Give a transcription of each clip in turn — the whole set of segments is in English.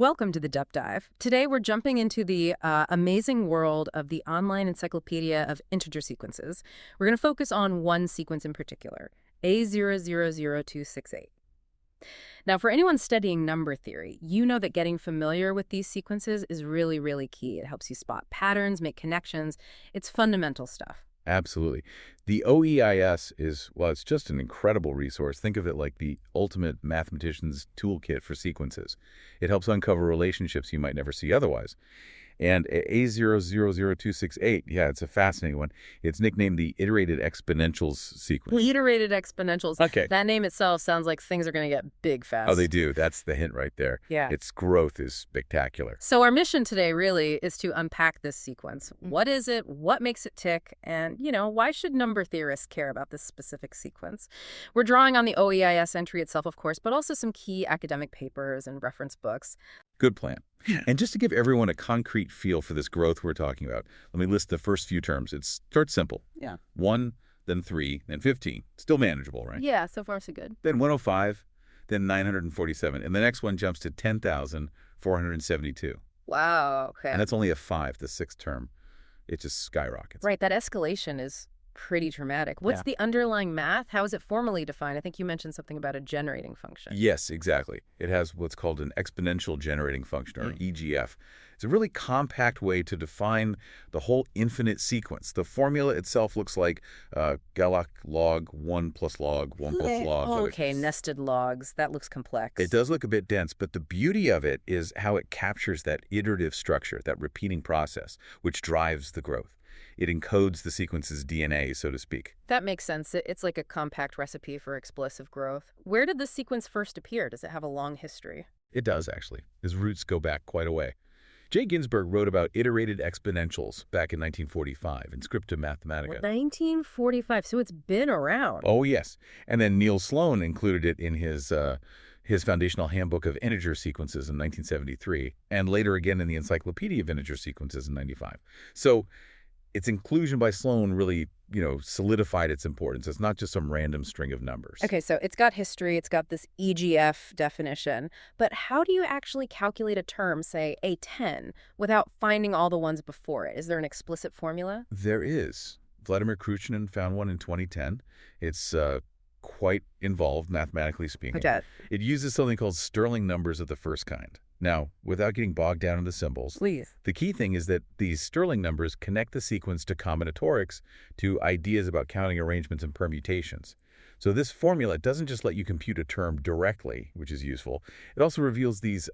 Welcome to the Deep Dive. Today we're jumping into the amazing world of the online encyclopedia of integer sequences. We're going to focus on one sequence in particular, A000268. Now, for anyone studying number theory, you know that getting familiar with these sequences is really, really key. It helps you spot patterns, make connections. It's fundamental stuff. Absolutely. The OEIS is, well, it's just an incredible resource. Think of it like the ultimate mathematician's toolkit for sequences. It helps uncover relationships you might never see otherwise. And A000268, yeah, it's a fascinating one. It's nicknamed the Iterated Exponentials sequence. Iterated exponentials. Okay. That name itself sounds like things are going to get big fast. Oh, they do. That's the hint right there. Yeah. Its growth is spectacular. So our mission today really is to unpack this sequence. What is it? What makes it tick? And, why should number theorists care about this specific sequence? We're drawing on the OEIS entry itself, of course, but also some key academic papers and reference books. Good plan. And just to give everyone a concrete feel for this growth we're talking about, let me list the first few terms. It starts simple. Yeah. 1, then 3, then 15. Still manageable, right? Yeah, so far so good. Then 105, then 947. And the next one jumps to 10,472. Wow, okay. And that's only a 5, the sixth term. It just skyrockets. Right, that escalation is pretty dramatic. What's the underlying math? How is it formally defined? I think you mentioned something about a generating function. Yes, exactly. It has what's called an exponential generating function, or EGF. It's a really compact way to define the whole infinite sequence. The formula itself looks like Galach log 1 plus log 1 plus log. Okay, nested logs. That looks complex. It does look a bit dense, but the beauty of it is how it captures that iterative structure, that repeating process, which drives the growth. It encodes the sequence's DNA, so to speak. That makes sense. It's like a compact recipe for explosive growth. Where did this sequence first appear? Does it have a long history? It does, actually. Its roots go back quite a way. Jay Ginsburg wrote about iterated exponentials back in 1945 in Scripta Mathematica. 1945, so it's been around. Oh, yes. And then Neil Sloan included it in his foundational handbook of integer sequences in 1973, and later again in the Encyclopedia of Integer Sequences in 95. So its inclusion by Sloan really, solidified its importance. It's not just some random string of numbers. Okay, so it's got history, it's got this EGF definition, but how do you actually calculate a term, say A10, without finding all the ones before it? Is there an explicit formula? There is. Vladimir Kruchinin found one in 2010. It's quite involved, mathematically speaking. It uses something called Stirling numbers of the first kind. Now, without getting bogged down in the symbols, Please. The key thing is that these Stirling numbers connect the sequence to combinatorics, to ideas about counting arrangements and permutations. So this formula doesn't just let you compute a term directly, which is useful. It also reveals these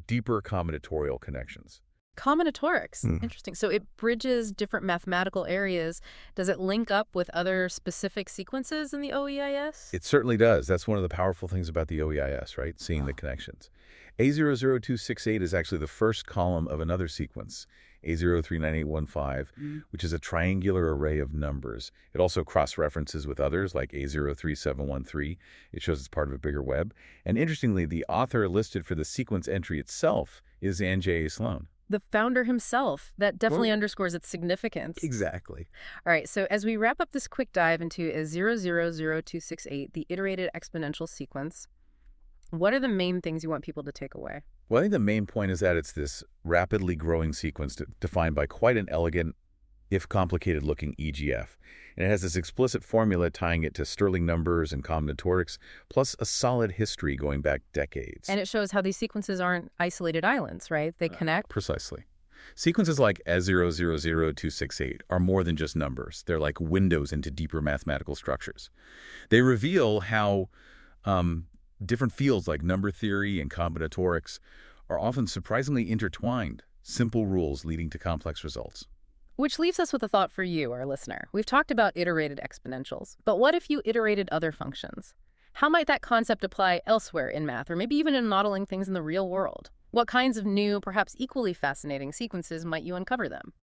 deeper combinatorial connections. Combinatorics. Interesting. So it bridges different mathematical areas. Does it link up with other specific sequences in the OEIS? It certainly does. That's one of the powerful things about the OEIS, right? Seeing the connections. A000268 is actually the first column of another sequence, A039815, which is a triangular array of numbers. It also cross-references with others like A037713. It shows it's part of a bigger web. And interestingly, the author listed for the sequence entry itself is Jay Sloan. The founder himself. That definitely underscores its significance. Exactly. All right, so as we wrap up this quick dive into A000268, the iterated exponential sequence, what are the main things you want people to take away? Well, I think the main point is that it's this rapidly growing sequence defined by quite an elegant, if complicated-looking EGF. And it has this explicit formula tying it to Stirling numbers and combinatorics, plus a solid history going back decades. And it shows how these sequences aren't isolated islands, right? They connect. Precisely. Sequences like A000268 are more than just numbers. They're like windows into deeper mathematical structures. They reveal how different fields like number theory and combinatorics are often surprisingly intertwined, simple rules leading to complex results. Which leaves us with a thought for you, our listener. We've talked about iterated exponentials, but what if you iterated other functions? How might that concept apply elsewhere in math, or maybe even in modeling things in the real world? What kinds of new, perhaps equally fascinating sequences might you uncover them?